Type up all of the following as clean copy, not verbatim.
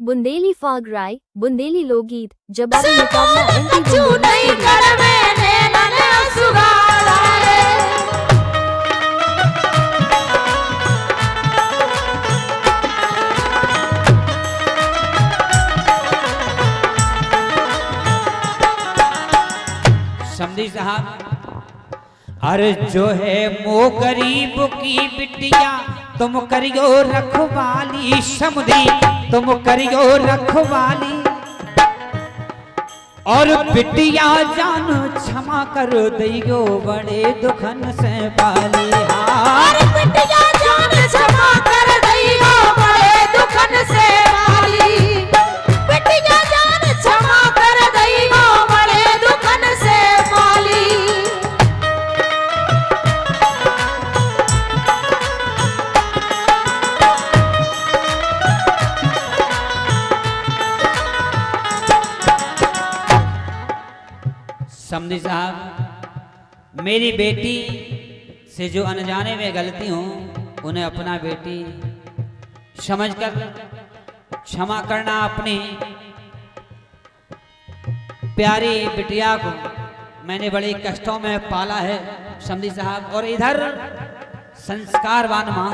बुंदेली फाग राय बुंदेली लोकगीत जबाबी मुकाबला कछु नहीं करवे नैनन असुरारा समझी साहब। अरे जो है मो गरीब की बिटिया तुम करियो रखवाली, समझी तुम करियो रखवाली। और बिटिया जान क्षमा कर दियो बड़े दुखन से पाली। और बिटिया जान क्षमा कर दियो बड़े दुखन से पाली। बिटिया जान क्षमा कर दियो बड़े दुखन से पाली। समझी साहब, मेरी बेटी से जो अनजाने में गलती हो उन्हें अपना बेटी समझकर क्षमा करना। अपनी प्यारी बिटिया को मैंने बड़े कष्टों में पाला है समझी साहब। और इधर संस्कारवान मां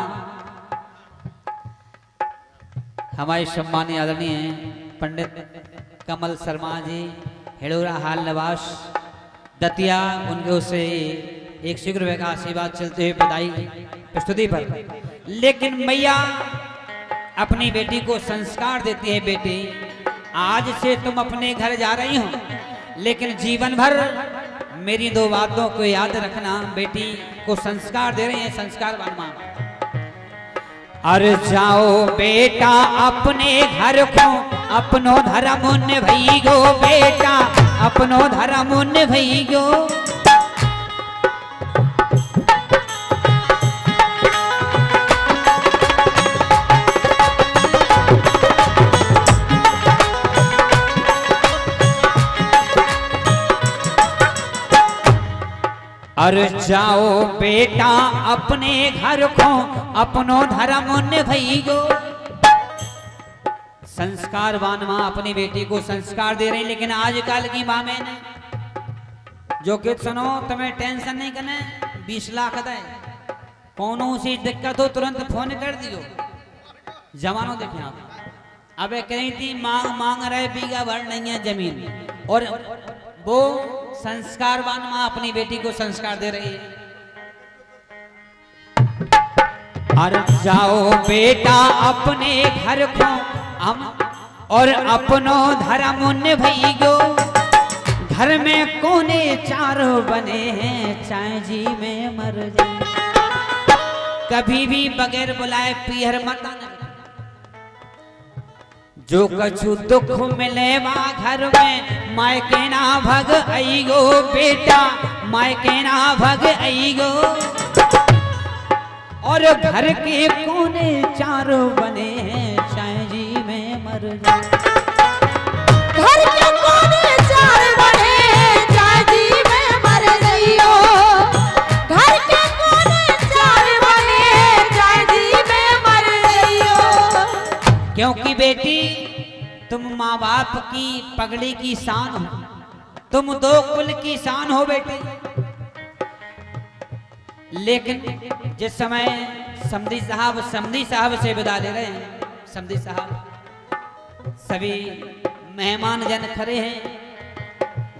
हमारे सम्मानीय आदरणीय पंडित कमल शर्मा जी हेड़ोरा हाल नवास दतिया, उनके से 100 रुपये का आशीर्वाद चलते हुए बधाई प्रस्तुति पर। लेकिन मैया अपनी बेटी को संस्कार देती है, बेटी आज से तुम अपने घर जा रही हो, लेकिन जीवन भर मेरी 2 बातों को याद रखना। बेटी को संस्कार दे रही है संस्कारवान मां। अरे जाओ बेटा अपने घर को अपनो धर्म निभइगो, बेटा अपनो धर्म निभइगो। अरे जाओ बेटा अपने घर को अपनो धर्म निभइगो। संस्कारवान मां अपनी बेटी को संस्कार दे रही। लेकिन आजकल की मां में जो कि सुनो तुम्हें टेंशन नहीं करना, 20 लाख दे कौनो सी दिक्कत हो तुरंत फोन कर दियो। जवानों देखें आप, अबे कहीं थी मांग रहे बीघा भर नहीं है जमीन, और वो संस्कारवान मां अपनी बेटी को संस्कार दे रही है। अरे जाओ बेटा अपने घर को हम और अपनो धर्म निभइगो। घर में कोने 4 बने हैं, चाहे जी में मर जाए। कभी भी बगैर बुलाए पीहर मत आना। जो कछु दुख मिले वा घर में मायके ना भग आईगो, बेटा मायके ना भग आईगो। और घर के कोने 4 बने हैं, चाहे जी में मर जाए। घर के कोने 4 बने हैं, चाहे जी में मर जाइयो। घर के कोने 4 बने हैं, चाहे जी में मर जाइयो। क्योंकि बेटी तुम माँ बाप की पगड़ी की शान हो, तुम 2 कुल की शान हो बेटी। लेकिन जिस समय समधी साहब से विदा ले रहे हैं, समधी साहब सभी मेहमान जन खड़े हैं,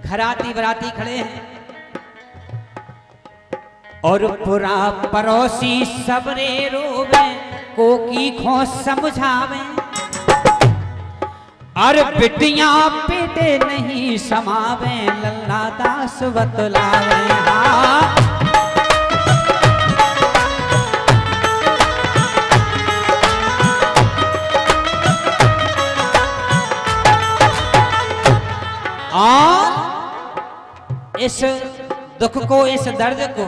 घराती बराती खड़े हैं, और पूरा पड़ोसी सबरे रोवे को की खो समझावे। और बिटियां पेटे नहीं समावे, लल्ला दास बतलावे। हाँ और इस दुख को, इस दर्द को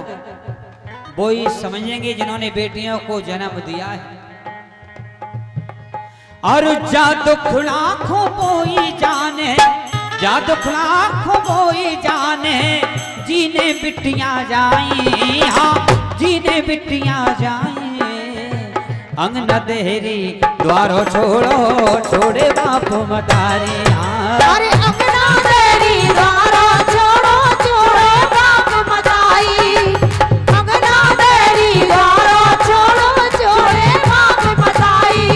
वो ही समझेंगे जिन्होंने बेटियों को जन्म दिया है। और जा दुख लाखों बोई जाने, जा दुख लाखों बोई जाने, जीने बिटियां जाई। हाँ जीने बिटियां जाई। अंगना देरी द्वारो छोड़ो छोड़े बाप मतारी। अरे अंगना देरी द्वारो छोड़ो छोड़े बाप मताई। अंगना देरी द्वारो छोड़ो छोड़े बाप मताई।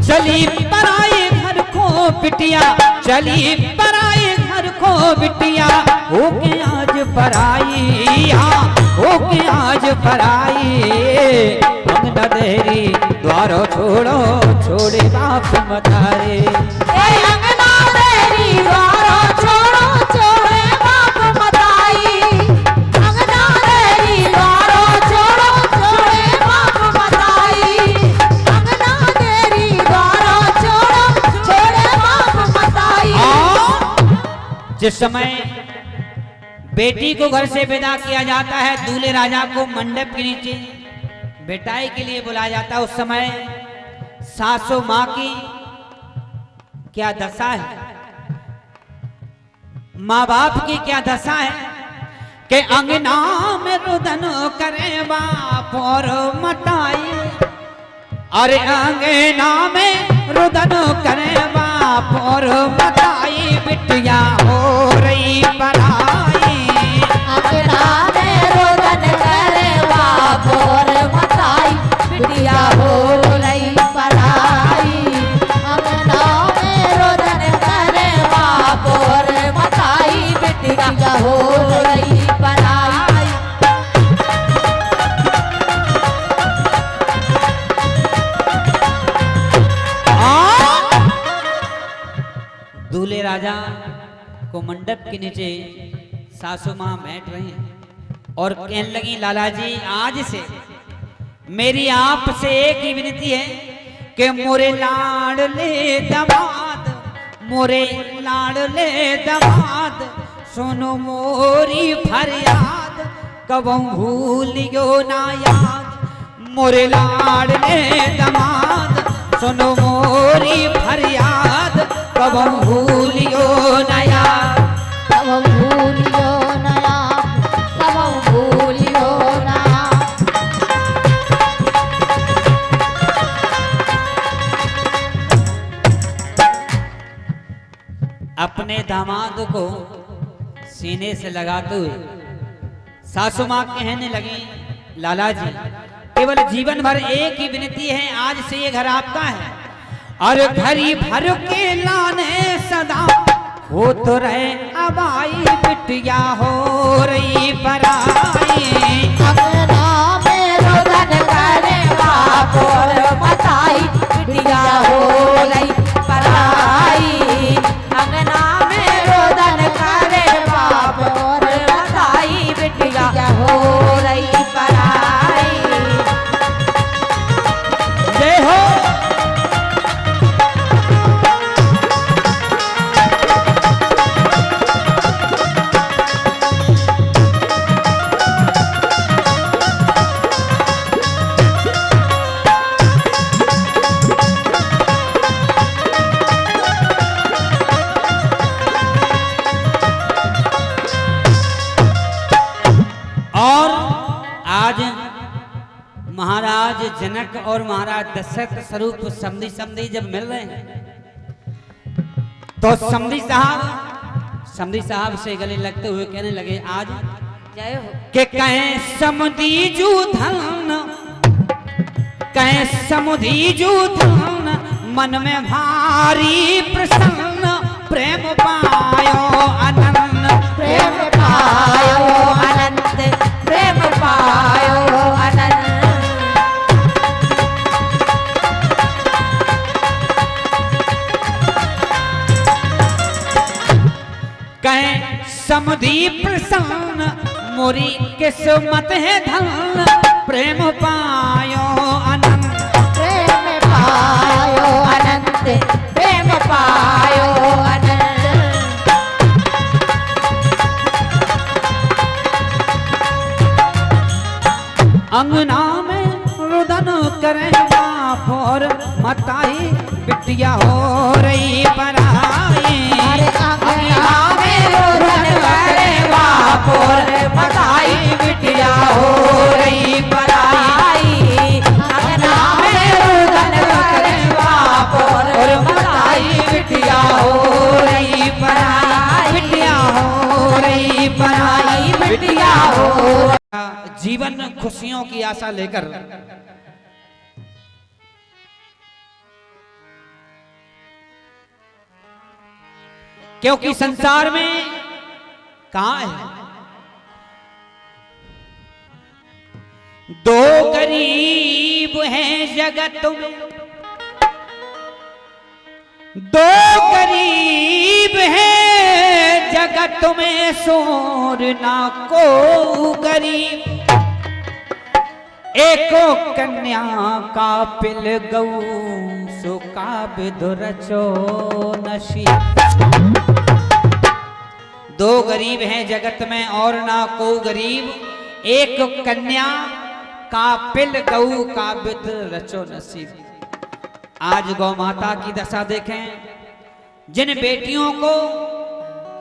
चली पराए घर को बिटिया, चली पराए घर को बिटिया, होके आज पराई, हाँ होके आज पराई। अंगना देरी द्वारो छोड़ो छोड़े बाप मतारे। अंगना देरी द्वारो छोड़ो छोड़े बाप मताई। अंगना देरी द्वारो छोड़ो छोड़े बाप मताई। अंगना देरी द्वारो छोड़ो छोड़े बाप मताई। जिस समय बेटी को घर से विदा किया जाता है, दूल्हे राजा को मंडप के नीचे बेटाई के लिए बुलाया जाता है, उस समय सासू माँ की क्या दशा है, माँ बाप की क्या दशा है कि अंगना में रुदन करे बाप और मताई। अरे अंगना में रुदन करे बाप और मताई, बिटिया हो रही पराई। अंगना में रुदन करे बाप और मताई, बिटिया हो रही पराई। अंगना में रुदन करे बाप और मताई, बिटिया हो रही पराई। दूल्हे राजा को मंडप के नीचे सासू माँ बैठ रही हैं और कहने लगी, लाला जी आज से मेरी आपसे एक ही विनती है कि मोरे लाडले दमाद, मोरे लाडले दमाद, सुनो मोरी फरियाद, कबहू भूलियो ना याद। मोरे लाडले दमाद, सुनो मोरी फरियाद, कबहू भूलियो ना याद। कबहू भूलियो ना याद, कबहू भूलियो ना याद। अपने दामाद को सीने से लगाते हुए सासू माँ कहने लगी, लाला जी केवल जीवन भर एक ही विनती है, आज से ये घर आपका है और घरी भर के लाने सदा हो तो रहे अबाई, बिटिया हो रही पराई। अंगना में रुदन करे बाप और मताई, बिटिया हो रही पराई। अंगना में रुदन करे बाप और मताई, बिटिया हो रही पराई। जय हो। और आज महाराज जनक और महाराज दशरथ स्वरूप समधी समधी जब मिल रहे हैं तो समधी साहब से गले लगते हुए कहने लगे, आज जय हो। के कहें समधी जू धन, कहें समधी जू धन, मन में भारी प्रसन्न, प्रेम पायो आनंद, प्रेम पायो अनंत, प्रेम पायो अनंत। कहें समधी प्रसन्न, मोरी किस्मत है धन, प्रेम पायो अनंत, प्रेम पायो अनंत, प्रेम पायो अनंत। अंगना में रुदन करे बाप और मताई, बिटिया हो रही पराई। अरे अंगना में रुदन करे बाप और मताई, बिटिया हो रही पराई। अंगना में जीवन खुशियों की आशा लेकर क्योंकि संसार में कहां है दो गरीब हैं जगत में, दो गरीब हैं जगत में, सोर ना को गरीब, एको कन्या का पिल गऊ, सो का बिदुरचो नसीब। दो गरीब हैं जगत में और ना को गरीब, एक कन्या का पिल गऊ, का बिद रचो नसीब। आज गौ माता की दशा देखें, जिन बेटियों को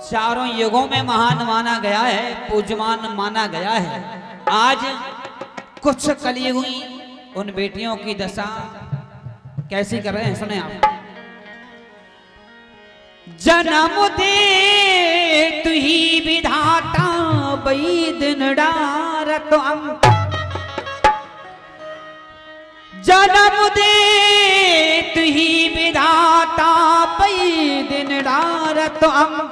चारों युगों में महान माना गया है, पूजमान माना गया है, आज कुछ कलयुगी उन बेटियों की दशा कैसी कर रहे हैं, सुने आप। जन्म दे तुही विधाता, बई दिन डारत अंक, जन्म दे तुही विधाता, बई दिन डारत अंक,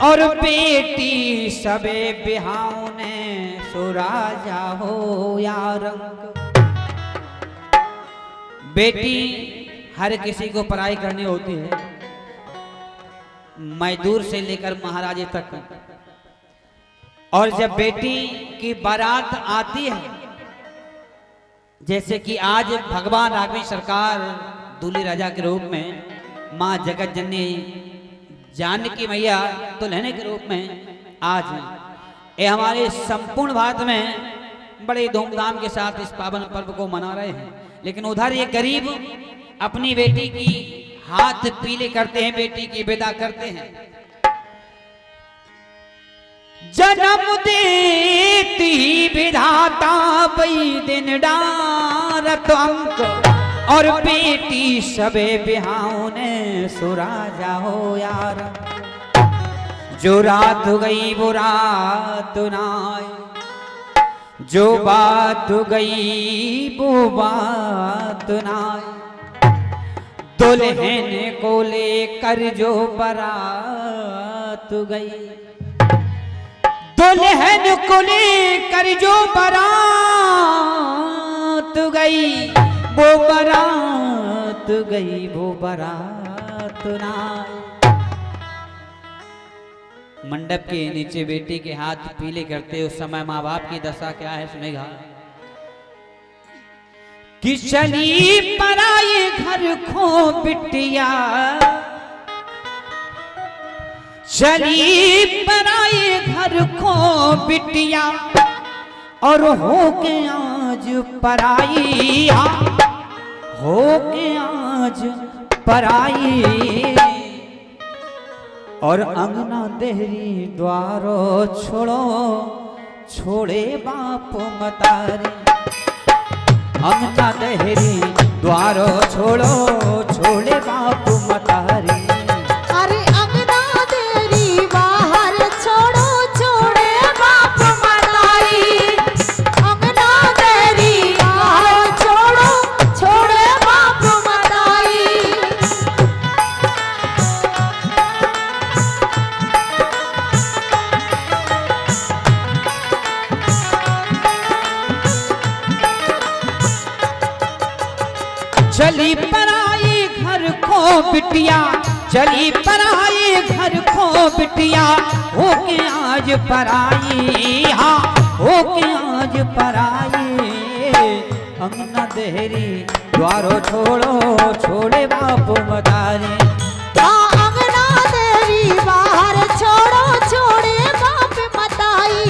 और बेटी सबे बिहाउने, सो राजा हो या रंग। बेटी हर किसी को पढ़ाई करनी होती है, मजदूर से लेकर महाराजे तक। और जब बेटी की बारात आती है, जैसे कि आज भगवान राघवी सरकार दूल्हे राजा के रूप में, माँ जगत जननी जानकी मैया दुल्हने के रूप में आज ये हमारे संपूर्ण भारत में बड़े धूमधाम के साथ इस पावन पर्व को मना रहे हैं। लेकिन उधर ये गरीब अपनी बेटी की हाथ पीले करते हैं, बेटी की विदा करते हैं। जन्म देती विधाता, बई दिन डारत अंक, और बेटी सबे बिहाउने, सो राजा हो यार। जो रात गई वो रात नाय, जो बात गई वो बात नाय, दुल्हन को लेकर जो बारात गई, दुल्हन को लेकर जो बारात गई, वो बारात गई वो बारात ना। मंडप के नीचे बेटी के हाथ पीले करते उस समय माँ बाप की दशा क्या है, सुनेगा। कि चली पराए घर खो बिटिया, चली पराए घर खो बिटिया, और हो के आज पराई, हो के आज पराई, और अंगना देहरी द्वारो छोड़ो, छोड़े बाप मतारी। अंगना देहरी द्वारो छोड़ो, छोड़े बाप मतारी। अरे अंगना देरी बाहर छोड़ो, छोड़े बाप मतारी। अंगना देरी बाहर छोड़ो, छोड़े बाप मतारी। चली पराई घर खो बिटिया, चली पराई घर खो बिटिया, हो के आज पराई, हाँ हो के आज पराई। अंगना देहरी द्वारो छोड़ो, छोड़े बाप मतारी। अंगना देरी बाहर छोड़ो, छोड़े बाप मताई।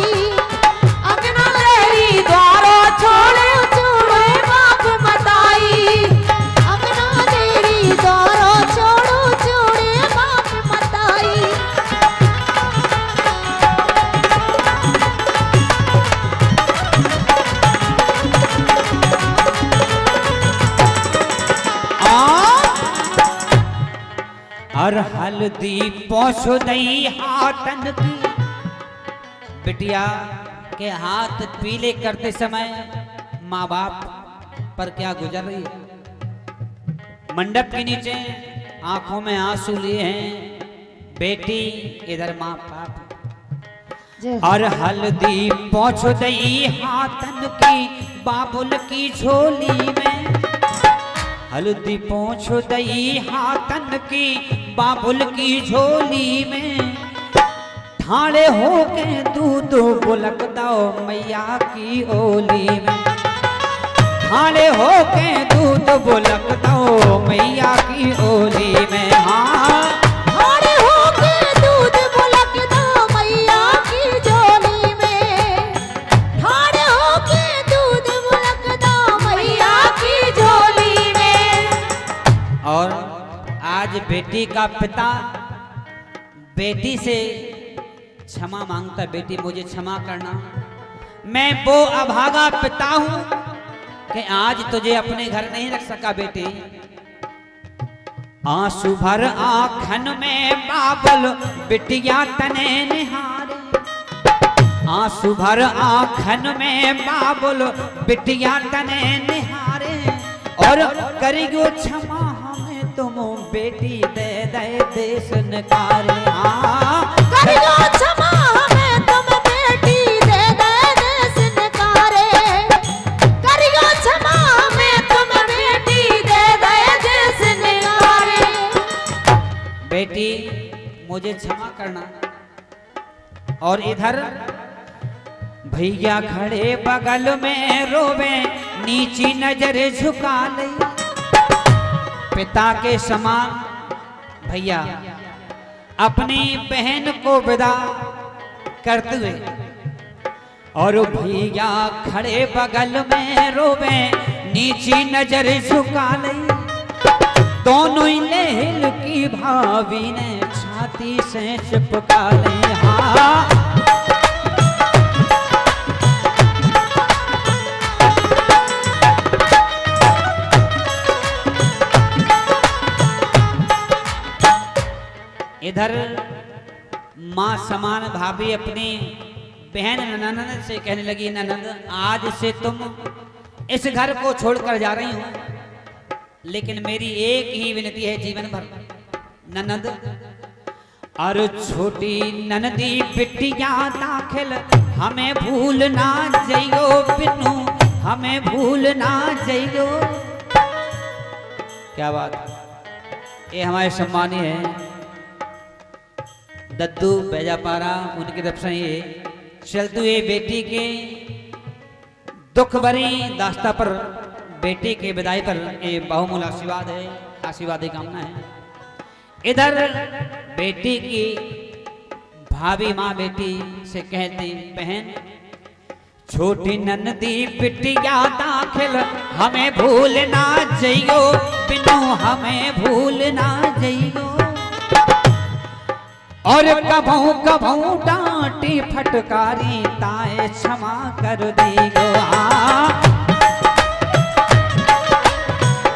अंगना देरी द्वारो छोड़ो, छोड़े बाप मताई। अंगना देरी द्वारो छोड़ो, छोड़े बाप मताई। और हल्दी पौछ दई हाथन की, बिटिया के हाथ पीले करते समय माँ बाप पर क्या गुजर रही है। मंडप के नीचे आंखों में आंसू लिए हैं बेटी, इधर माँ बाप। और हल्दी पहुंच दई हाथन की बाबुल की झोली में, हल्दी पहुंच दई हाथन की बाबुल की झोली में, ठाणे होके दूध बुलक दो मैया की ओली में, ठाणे होके दूध बुलक दो मैया की ओली में। हाँ ठाणे होके दूध बुलक दो मैया की झोली में, ठाणे होके दूध बुलक दो मैया की झोली में। और आज बेटी का पिता बेटी से क्षमा मांगता, बेटी मुझे क्षमा करना, मैं वो अभागा पिता हूं कि आज तुझे अपने घर नहीं रख सका बेटी। आंसू भर आंखन में बाबुल बिटिया तने निहारे, आंसू भर आंखन में बाबुल बिटिया तने निहारे, और करियो क्षमा हमें तुम बेटी दे दे देश नकारे। करियो क्षमा हमें तुम बेटी दे दे देश नकारे, करियो क्षमा हमें तुम बेटी दे दे देश नकारे। बेटी मुझे क्षमा करना। और इधर भैया खड़े बगल में रोवे, नीची नजर झुका ले, पिता के समान भैया अपनी बहन को विदा करते हुए, और भैया खड़े बगल में रोवे, नीची नजर झुका ले, दोनों लहल की भाभी ने छाती से चिपका ले। हाँ इधर माँ समान भाभी अपनी बहन ननद से कहने लगी, ननद आज से तुम इस घर को छोड़कर जा रही हो, लेकिन मेरी एक ही विनती है जीवन भर ननद, और छोटी ननदी बिटिया दाखिल हमें भूल ना जइयो, बिनु हमें भूल ना जइयो। क्या बात, ये हमारे सम्मानीय है दद्दू बेजापारा, उनकी तरफ से ये चलते हुए बेटी के दुख भरी दास्ता पर, बेटी के विदाई पर ये बहुमूल आशीर्वाद है, आशीर्वाद की कामना है। इधर बेटी की भाभी माँ बेटी से कहती, बहन छोटी ननदी बिटिया दाखिल हमें भूल ना जइयो, बिनु हमें भूल ना जइयो, और कभू कभू डांटी फटकारी ताए क्षमा कर दियो।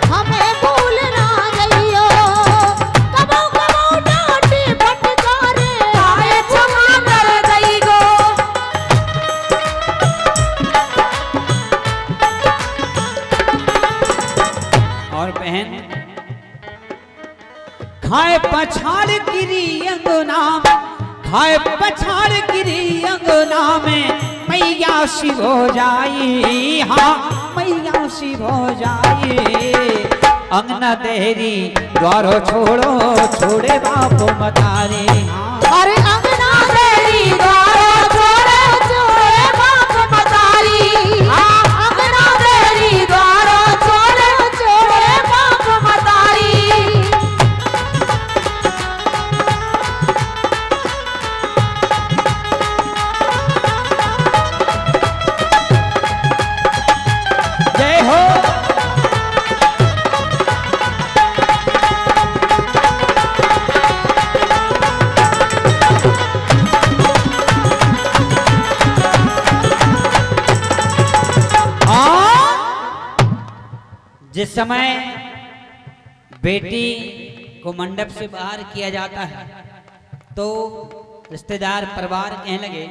हमें भूल ना जइयो, कबो कबो डांटी फटकारे ताए क्षमा कर दियो। और बहन खाए पछाड़ गिरी अंगना में, खाए पछाड़ गिरी अंगना में, मैया शिव हो जाई। हाँ मैया शिव हो जाई, अंगना देरी द्वारो छोड़ो छोड़े बाप मतारे। अरे अंगना देरी द्वारो छोड़े छोड़े बाप मतारी, हाँ अंगना देरी द्वारो छोड़े छोड़े बाप मतारी। जय हो। जिस समय बेटी को मंडप से बाहर किया जाता है तो रिश्तेदार परिवार कहने लगे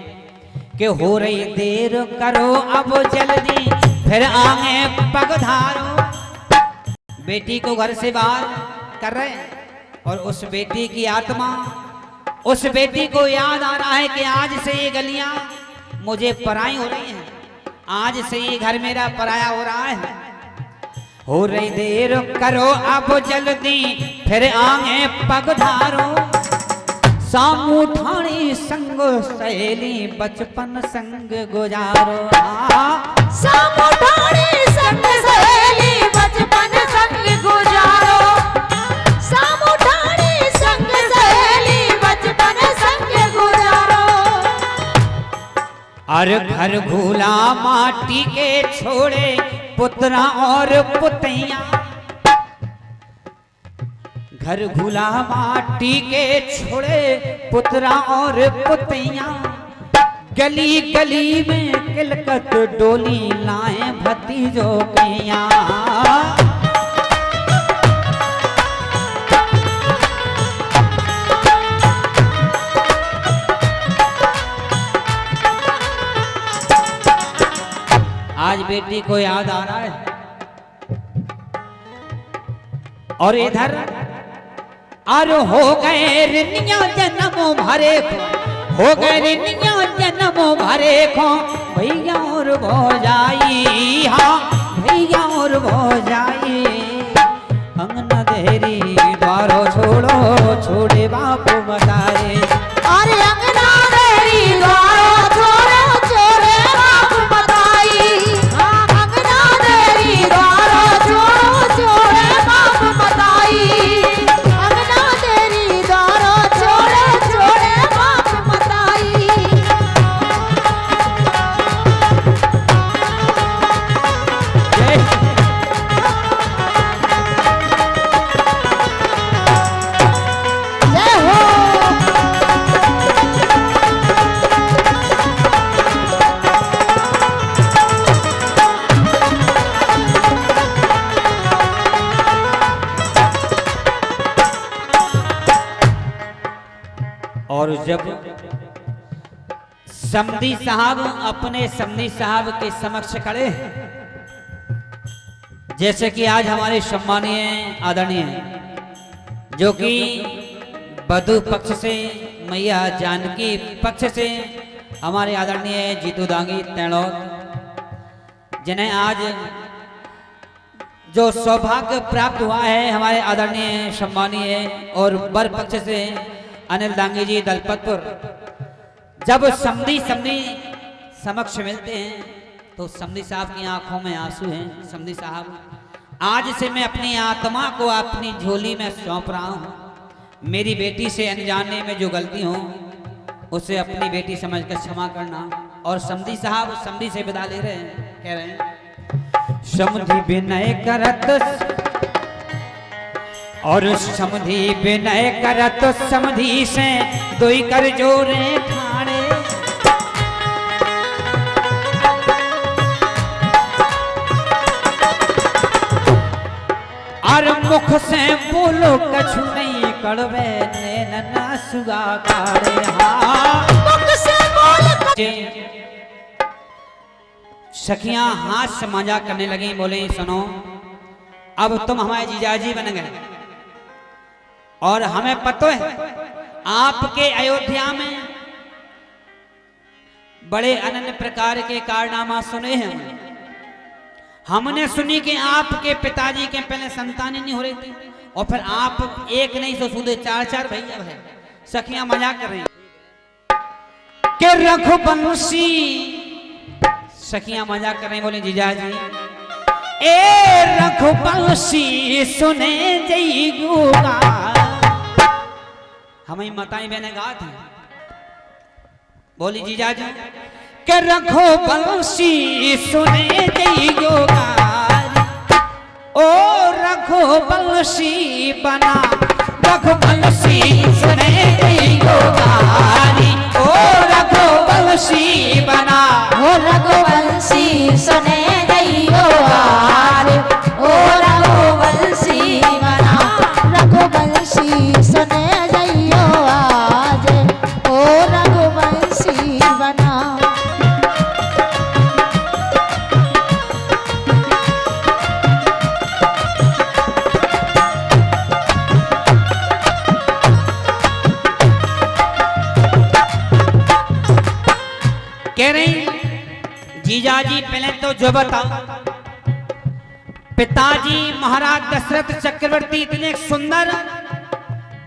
कि हो रही देर करो अब जल्दी फिर आगे पगधारो। बेटी को घर से बाहर कर रहे हैं और उस बेटी की आत्मा, उस बेटी को याद आ रहा है कि आज से ये गलियां मुझे पराई हो रही हैं, आज से ये घर मेरा पराया हो रहा है। हो रही देर करो अब जल्दी फिर आगे पगधारो। सामू ठाणी संग सहेली बचपन संग गुजारो। सामू ठाणी संग सहेली बचपन संग गुजारो। सामू ठाणी संग सहेली बचपन संग गुजारो। अरे घर भूला माटी के छोड़े पुत्रा और पुतैया। घर भूला माटी के छोड़े पुत्रा और पुतैया। गली गली में किलकत डोली लाए भतीजों के यहाँ। आज बेटी को याद आ रहा है और इधर और हो गए रिनिया जन्म भरे को, हो गए रिनिया जन्म भरे को। भैया और भौजाई, हाँ भैया और भौजाई। अंगना देरी द्वारो छोड़ो छोड़े बाप बताए। अरे अंगना देरी द्वारो छोड़ो छोड़े बाप बताई। अंगना देरी द्वारो छोड़ो छोड़े बाप बताई। अंगना देरी द्वारो छोड़ो छोड़े बाप बताई। जय हो। और जब समधी साहब अपने समधी साहब के समक्ष खड़े, जैसे कि आज हमारे सम्मानीय आदरणीय जो कि वधु पक्ष से मैया जानकी पक्ष से हमारे आदरणीय जीतू दांगी तैणौत, जिन्हें आज जो सौभाग्य प्राप्त हुआ है हमारे आदरणीय सम्मानीय और वर पक्ष से अनिल दांगी जी दलपतपुर। जब समधी समक्ष मिलते हैं तो समधी साहब की आंखों में आंसू हैं। समधी साहब, आज से मैं अपनी आत्मा को अपनी झोली में सौंप रहा हूँ। मेरी बेटी से अनजाने में जो गलती हो उसे अपनी बेटी समझकर क्षमा करना। और समधी साहब समधी से विदा ले रहे हैं, कह रहे हैं समधी विनय करत और समधी विनय करत समधी से दोई कर जोरे ठाणे। और मुख से बोलो कछु नहीं कड़वे नैन सुगा कारे। मुख से बोल सखियां हाथ से मजाक करने लगी, बोले सुनो अब तुम हमारे जीजाजी बन गए और हमें पता है आपके अयोध्या में बड़े अनन्य प्रकार के कारनामा सुने हैं। हमने सुनी कि आपके पिताजी के पहले संतान नहीं हो रही थी और फिर आप एक नहीं तो सूदे चार चार भैया है। सखियां मजाक कर रही कि रघुवंशी, सखियां मजाक कर रही, बोले जीजाजी ए रघुवंशी सुने जईगुगा। हमें मताई बहने गा थी, बोली जीजाजी के रघुवंशी सुने जईगुगा। ओ रघुवंशी बना, रघुवंशी सुने जईगुगा। ओ रघुवंशी बना, हो रघुवंशी सुने जइयो आर। ओ रघुवंशी बना, रघुवंशी सुने जइयो आज। ओ रघुवंशी बना। कह रही जीजा जी पहले तो जो बताओ, पिताजी महाराज दशरथ चक्रवर्ती इतने सुंदर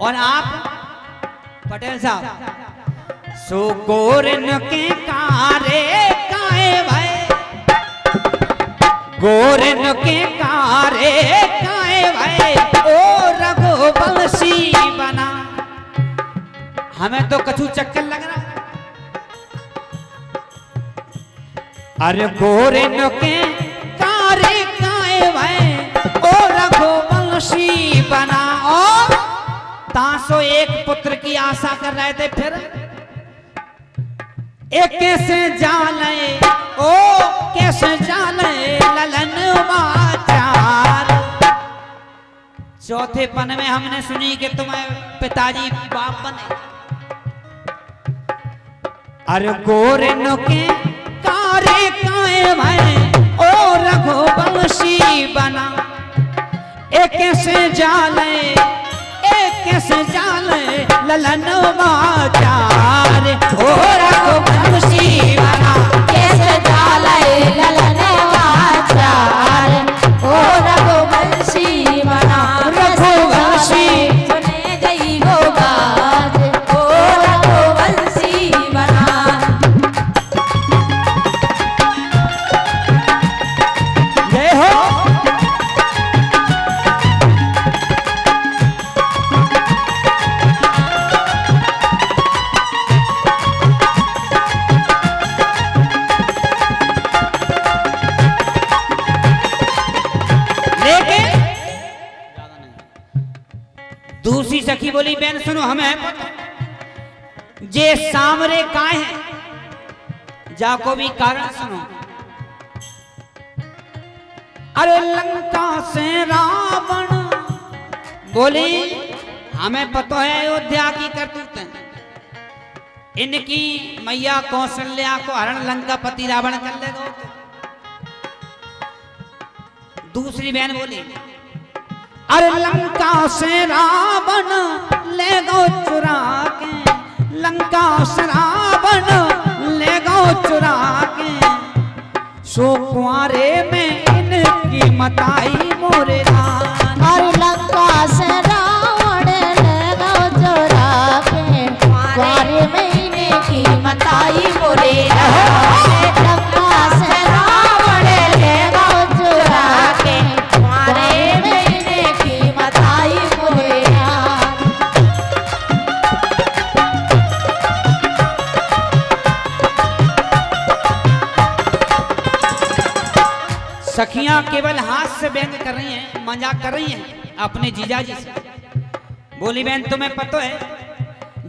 और आप पटेल साहब सो गोरन के कारे काए भाई, गोरन के कारे काए भाई ओ रघुवंशी बना। हमें तो कछु चक्कर लग रहा। अरे गोरन के कारे काए भाई ओ रघुवंशी बना। और तासो एक पुत्र की आशा कर रहे थे, फिर एक कैसे जाले ओ कैसे जाले ललन वाचार। चौथे पन में हमने सुनी कि तुम्हें पिताजी बाप बने। अरे गोरन के कारे काए भाई ओ रघुवंशी बना। एक कैसे जाले ललन वाचार ओ रघुवंशी बना। कैसे जाले ललन वाचार ओ रघुवंशी बना। रघुवंशी सुने गई वो बात ओ रघुवंशी बना। जय हो। दूसरी सखी बोली बहन सुनो, हमें जे सामरे काय है जाको भी कारण सुनो। अरे लंका से रावण बोली हमें पता है अयोध्या की करतूतें। इनकी मैया कौशल्या को हरण लंकापति रावण कर लेगा। दूसरी बहन बोली अरे लंका से रावण ले गो चुरा के, लंका से रावण ले गो चुरा के। सो कुआरे में इनकी मताई मोरे रान। और लंका से रावण ले गो चुरा के, कुआरे महीने की मताई मोरे रान। लंका से रावण ले गो चुरा के, कुआरे महीने की मताई मोरे रान। सखियां केवल हाथ से व्यंग कर रही हैं, मजाक कर रही हैं अपने जीजाजी से। बोली बहन तुम्हें पता है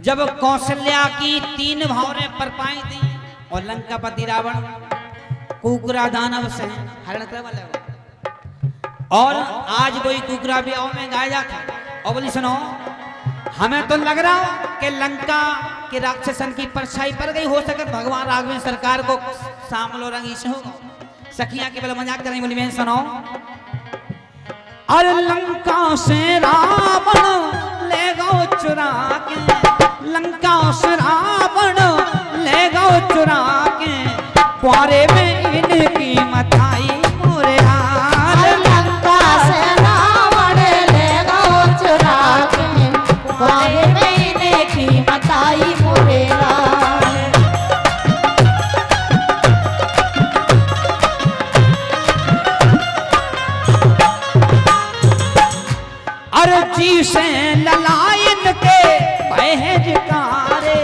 जब कौशल्या की 3 भावरें परपाई थी और लंकापति रावण कुकरा दानव से हरण करवा लगा, और आज वही कुकरा भी में गाया जाता। और बोली सुनो हमें तो लग रहा कि लंका के राक्षसन की परछाई पर गई, हो सके भगवान राघवेंद्र सरकार को सामलो रंगी से होगा। सखियां के बल मजाक करें। बोली बहन सुनो अरे लंका से रावण ले गो चुरा के, लंका से रावण ले गो चुरा के। कुआरे में इनकी मताई मोरे हाल। लंका से रावण ले गो चुरा के, कुआरे महीने की मताई मोरे रान। अरे जी से ललायन के भयजकारे,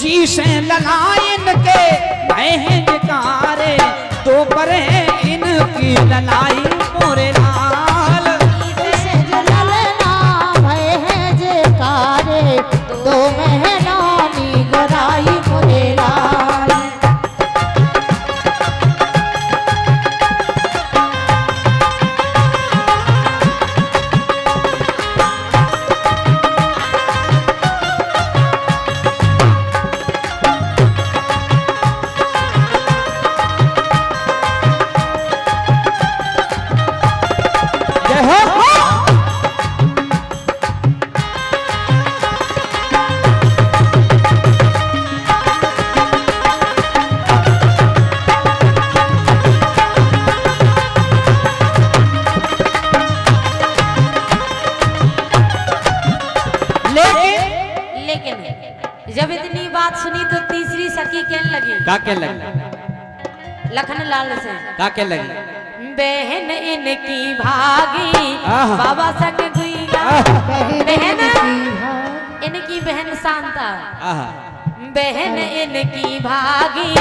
जी से ललायन के भयजकारे। तो पर इनकी ललाई मोरे लाल। से जलना भय है जकारे, दो महनानी गोराई मोरे लाल। जय हो। लेकिन जब इतनी बात सुनी तो तीसरी सखी कहने लगी, का क्या लगी? लखन लाल से, का क्या लगी? बहन इनकी भागी आहा। बाबा संग गुइया, बहन इनकी बहन शांता, आहा बहन इनकी भागी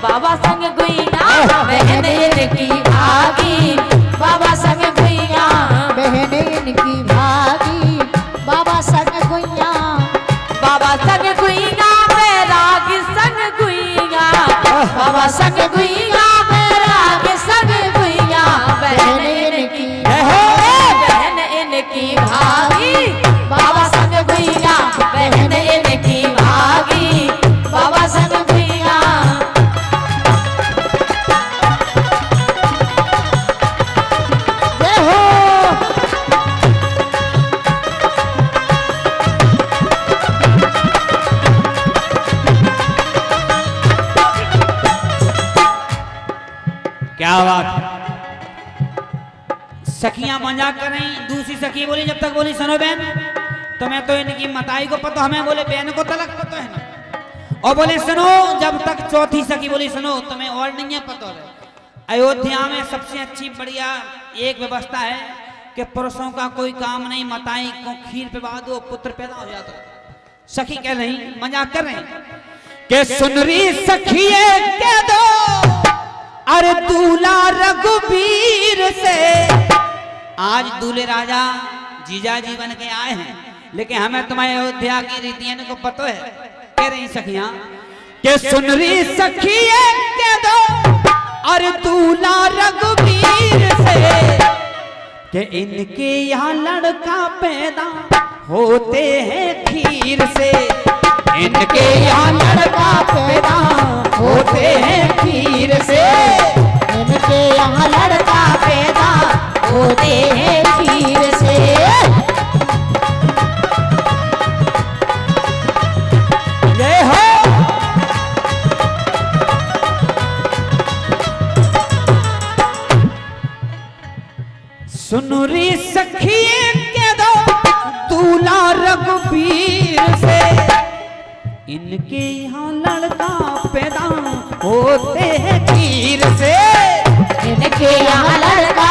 बाबा संग गुइया, बहन इनकी भागी बाबा संग गुइया, बहन इनकी भागी बाबा संग गुइया, बाबा संग गुइया बैराग संग गुइया, बाबा संग गुइया बैराग संग गुइया, बहन इनकी बहन इनकी भागी बाबा संग गुइया, बहन इनकी भागी बाबा संग गुइया। जय हो। क्या बात है? सखियां मजाक कर रही, दूसरी सखी बोली, जब तक बोली सुनो बहन तुम्हें तो इनकी मताई को पता, हमें बोले बहन को तलक पता है ना, और बोले सुनो, जब तक चौथी सखी बोली सुनो तुम्हें और नहीं है पता है। अयोध्या में सबसे अच्छी बढ़िया एक व्यवस्था है कि पुरुषों का कोई काम नहीं, मताई को खीर पिला दो पुत्र पैदा हो जाता। सखी कह रही, मजाक कर रही कि सुन रही सखिए कह दो अरे दूल्हा रघुवीर से, आज दूल्हे राजा जीजा जी बन के आए हैं, लेकिन हमें तुम्हारे अयोध्या की रीतियों को पता है। कह रही सखियां कि सुन रही सखिए कह दो अरे दूल्हा रघुवीर से, कि इनके यहाँ लड़का पैदा होते हैं खीर से, इनके यहाँ लड़का पैदा होते हैं खीर से, इनके यहाँ लड़का पैदा होते हैं खीर से। जय हो। सुनुरी सखिए के दो दूल्हा रघुवीर से, इनके यहाँ लड़का पैदा होते हैं खीर से, इनके यहाँ लड़का